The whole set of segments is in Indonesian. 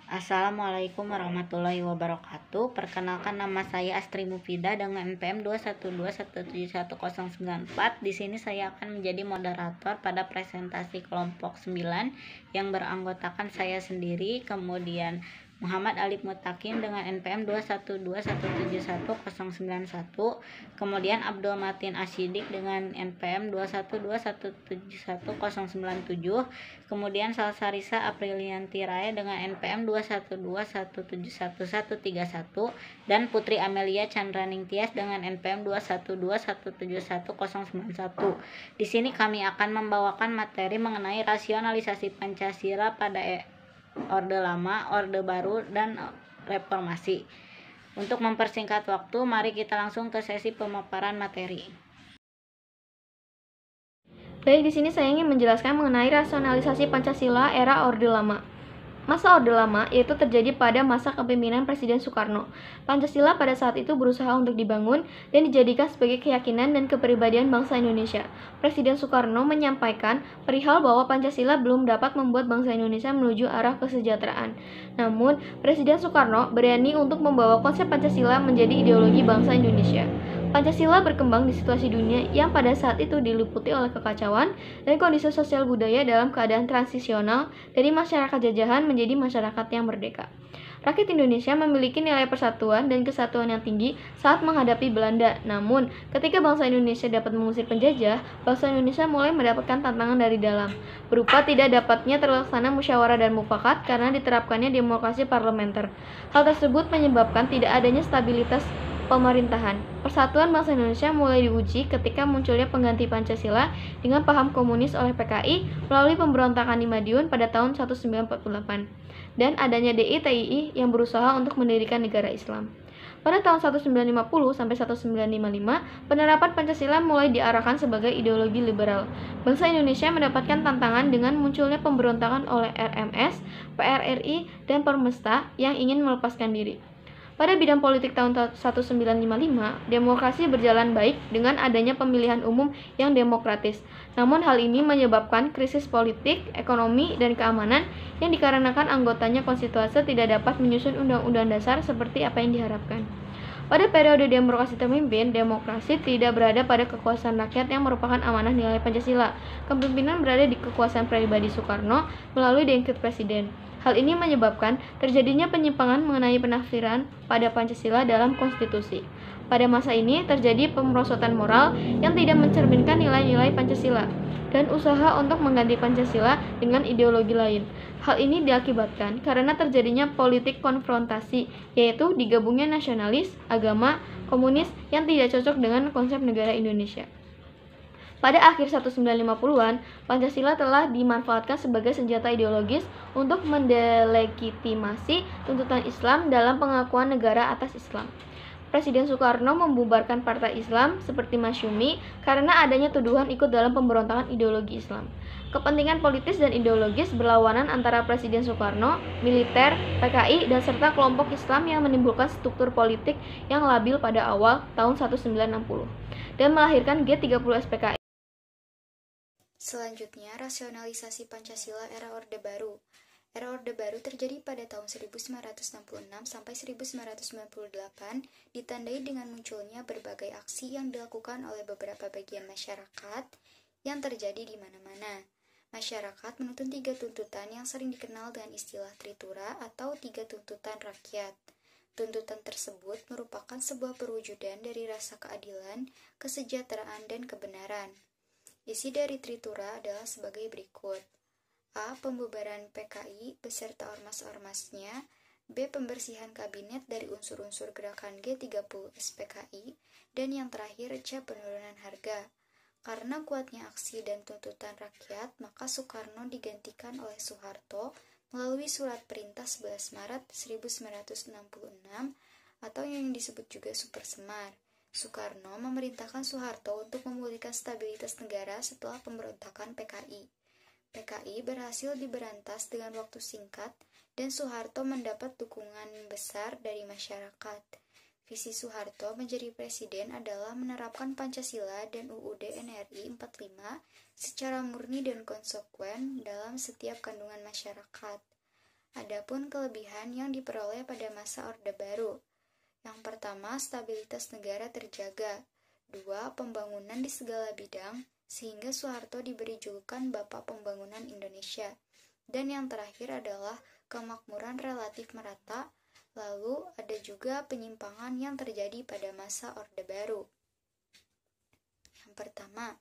Assalamualaikum warahmatullahi wabarakatuh. Perkenalkan, nama saya Astri Mufida dengan NPM 212171094. Di sini saya akan menjadi moderator pada presentasi kelompok 9 yang beranggotakan saya sendiri, kemudian Muhammad Alif Mutakin dengan NPM 212171091, kemudian Abdul Matin Asyidik dengan NPM 212171097, kemudian Salsarisa Aprilianti Rae dengan NPM 212171131, dan Putri Amelia Chandraning Tias dengan NPM 212171091. Di sini kami akan membawakan materi mengenai rasionalisasi Pancasila pada Orde Lama, Orde Baru, dan Reformasi. Untuk mempersingkat waktu, mari kita langsung ke sesi pemaparan materi. Baik, di sini saya ingin menjelaskan mengenai rasionalisasi Pancasila era Orde Lama. Masa Orde Lama yaitu terjadi pada masa kepemimpinan Presiden Soekarno. Pancasila pada saat itu berusaha untuk dibangun dan dijadikan sebagai keyakinan dan kepribadian bangsa Indonesia. Presiden Soekarno menyampaikan perihal bahwa Pancasila belum dapat membuat bangsa Indonesia menuju arah kesejahteraan. Namun, Presiden Soekarno berani untuk membawa konsep Pancasila menjadi ideologi bangsa Indonesia. Pancasila berkembang di situasi dunia yang pada saat itu diliputi oleh kekacauan dan kondisi sosial budaya dalam keadaan transisional dari masyarakat jajahan menjadi masyarakat yang merdeka. Rakyat Indonesia memiliki nilai persatuan dan kesatuan yang tinggi saat menghadapi Belanda. Namun, ketika bangsa Indonesia dapat mengusir penjajah, bangsa Indonesia mulai mendapatkan tantangan dari dalam, berupa tidak dapatnya terlaksana musyawarah dan mufakat karena diterapkannya demokrasi parlementer. Hal tersebut menyebabkan tidak adanya stabilitas pemerintahan. Persatuan bangsa Indonesia mulai diuji ketika munculnya pengganti Pancasila dengan paham komunis oleh PKI melalui pemberontakan di Madiun pada tahun 1948 dan adanya DITII yang berusaha untuk mendirikan negara Islam. Pada tahun 1950 sampai 1955, penerapan Pancasila mulai diarahkan sebagai ideologi liberal. Bangsa Indonesia mendapatkan tantangan dengan munculnya pemberontakan oleh RMS, PRRI, dan Permesta yang ingin melepaskan diri. Pada bidang politik tahun 1955, demokrasi berjalan baik dengan adanya pemilihan umum yang demokratis. Namun hal ini menyebabkan krisis politik, ekonomi, dan keamanan yang dikarenakan anggotanya konstituasi tidak dapat menyusun undang-undang dasar seperti apa yang diharapkan. Pada periode demokrasi terpimpin, demokrasi tidak berada pada kekuasaan rakyat yang merupakan amanah nilai Pancasila. Kepemimpinan berada di kekuasaan pribadi Soekarno melalui dekret presiden. Hal ini menyebabkan terjadinya penyimpangan mengenai penafsiran pada Pancasila dalam konstitusi. Pada masa ini terjadi pemerosotan moral yang tidak mencerminkan nilai-nilai Pancasila dan usaha untuk mengganti Pancasila dengan ideologi lain. Hal ini diakibatkan karena terjadinya politik konfrontasi, yaitu digabungnya nasionalis, agama, komunis yang tidak cocok dengan konsep negara Indonesia. Pada akhir 1950-an, Pancasila telah dimanfaatkan sebagai senjata ideologis untuk mendelegitimasi tuntutan Islam dalam pengakuan negara atas Islam. Presiden Soekarno membubarkan partai Islam seperti Masyumi karena adanya tuduhan ikut dalam pemberontakan ideologi Islam. Kepentingan politis dan ideologis berlawanan antara Presiden Soekarno, militer, PKI, dan serta kelompok Islam yang menimbulkan struktur politik yang labil pada awal tahun 1960 dan melahirkan G30 SPKI. Selanjutnya, rasionalisasi Pancasila era Orde Baru. Era Orde Baru terjadi pada tahun 1966 sampai 1998, ditandai dengan munculnya berbagai aksi yang dilakukan oleh beberapa bagian masyarakat yang terjadi di mana-mana. Masyarakat menuntut 3 tuntutan yang sering dikenal dengan istilah Tritura atau 3 tuntutan rakyat. Tuntutan tersebut merupakan sebuah perwujudan dari rasa keadilan, kesejahteraan, dan kebenaran. Isi dari Tritura adalah sebagai berikut. A. Pembubaran PKI beserta ormas-ormasnya. B. Pembersihan kabinet dari unsur-unsur gerakan G30 SPKI. Dan yang terakhir C. Penurunan harga. Karena kuatnya aksi dan tuntutan rakyat, maka Soekarno digantikan oleh Soeharto melalui surat perintah 11 Maret 1966 atau yang disebut juga Super Semar. Soekarno memerintahkan Soeharto untuk memulihkan stabilitas negara setelah pemberontakan PKI. PKI berhasil diberantas dengan waktu singkat dan Soeharto mendapat dukungan besar dari masyarakat. Visi Soeharto menjadi presiden adalah menerapkan Pancasila dan UUD NRI 45 secara murni dan konsekuen dalam setiap kandungan masyarakat. Adapun kelebihan yang diperoleh pada masa Orde Baru. Yang pertama, stabilitas negara terjaga. 2. Pembangunan di segala bidang, sehingga Soeharto diberi julukan Bapak Pembangunan Indonesia. Dan yang terakhir adalah kemakmuran relatif merata. Lalu ada juga penyimpangan yang terjadi pada masa Orde Baru. Yang pertama,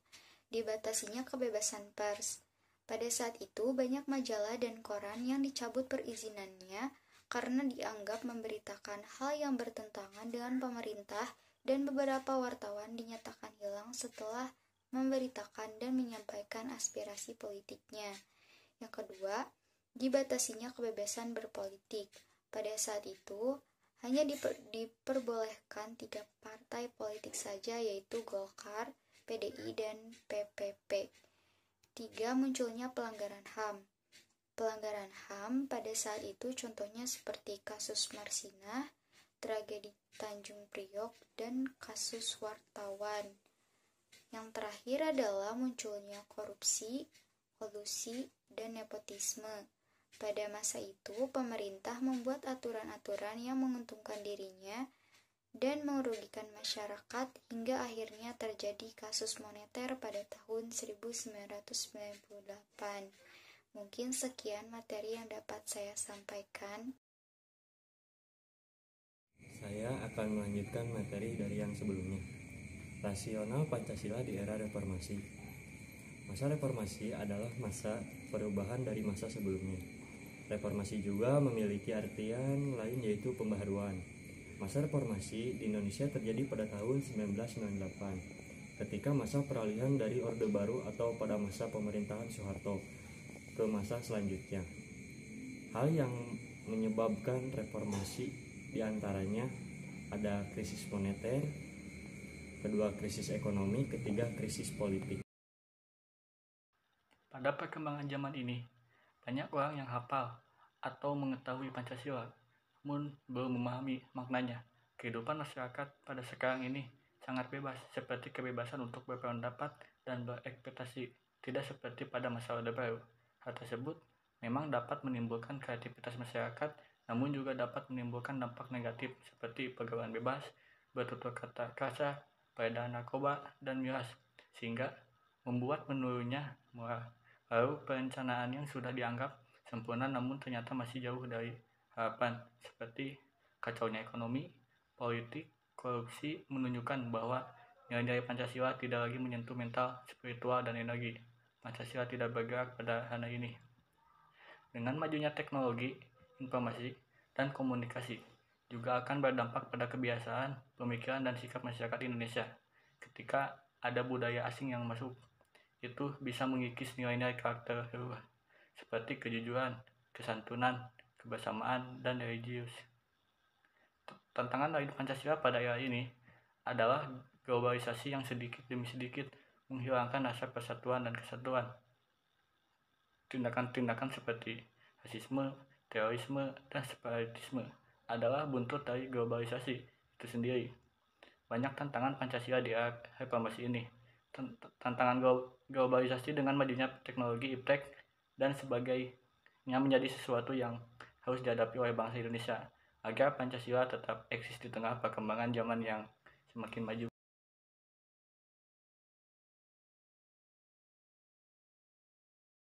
dibatasinya kebebasan pers. Pada saat itu, banyak majalah dan koran yang dicabut perizinannya karena dianggap memberitakan hal yang bertentangan dengan pemerintah, dan beberapa wartawan dinyatakan hilang setelah memberitakan dan menyampaikan aspirasi politiknya. Yang kedua, dibatasinya kebebasan berpolitik. Pada saat itu, hanya diperbolehkan 3 partai politik saja, yaitu Golkar, PDI, dan PPP. 3. Munculnya pelanggaran HAM. Pelanggaran HAM pada saat itu contohnya seperti kasus Marsinah, tragedi Tanjung Priok, dan kasus wartawan. Yang terakhir adalah munculnya korupsi, kolusi, dan nepotisme. Pada masa itu, pemerintah membuat aturan-aturan yang menguntungkan dirinya dan merugikan masyarakat hingga akhirnya terjadi kasus moneter pada tahun 1998. Mungkin sekian materi yang dapat saya sampaikan. Saya akan melanjutkan materi dari yang sebelumnya. Rasional Pancasila di era reformasi. Masa reformasi adalah masa perubahan dari masa sebelumnya. Reformasi juga memiliki artian lain, yaitu pembaharuan. Masa reformasi di Indonesia terjadi pada tahun 1998, ketika masa peralihan dari Orde Baru atau pada masa pemerintahan Soeharto ke masa selanjutnya. Hal yang menyebabkan reformasi diantaranya ada krisis moneter, kedua krisis ekonomi, ketiga krisis politik. Pada perkembangan zaman ini, banyak orang yang hafal atau mengetahui Pancasila, namun belum memahami maknanya. Kehidupan masyarakat pada sekarang ini sangat bebas, seperti kebebasan untuk berpendapat dan berekspektasi, tidak seperti pada masa Orde Baru. Hal tersebut memang dapat menimbulkan kreativitas masyarakat, namun juga dapat menimbulkan dampak negatif seperti pergaulan bebas, bertutur kata kasar, peredaran narkoba, dan miras, sehingga membuat menurunnya moral. Lalu perencanaan yang sudah dianggap sempurna namun ternyata masih jauh dari harapan, seperti kacaunya ekonomi, politik, korupsi, menunjukkan bahwa nilai-nilai Pancasila tidak lagi menyentuh mental, spiritual, dan energi. Pancasila tidak bergerak pada ranah ini. Dengan majunya teknologi, informasi, dan komunikasi, juga akan berdampak pada kebiasaan, pemikiran, dan sikap masyarakat Indonesia. Ketika ada budaya asing yang masuk, itu bisa mengikis nilai-nilai karakter luhur, seperti kejujuran, kesantunan, kebersamaan, dan religius. Tantangan dari Pancasila pada era ini adalah globalisasi yang sedikit demi sedikit menghilangkan rasa persatuan dan kesatuan. Tindakan-tindakan seperti rasisme, terorisme, dan separatisme adalah buntut dari globalisasi itu sendiri. Banyak tantangan Pancasila di era reformasi ini. Tantangan globalisasi dengan majunya teknologi iptek dan sebagainya menjadi sesuatu yang harus dihadapi oleh bangsa Indonesia agar Pancasila tetap eksis di tengah perkembangan zaman yang semakin maju.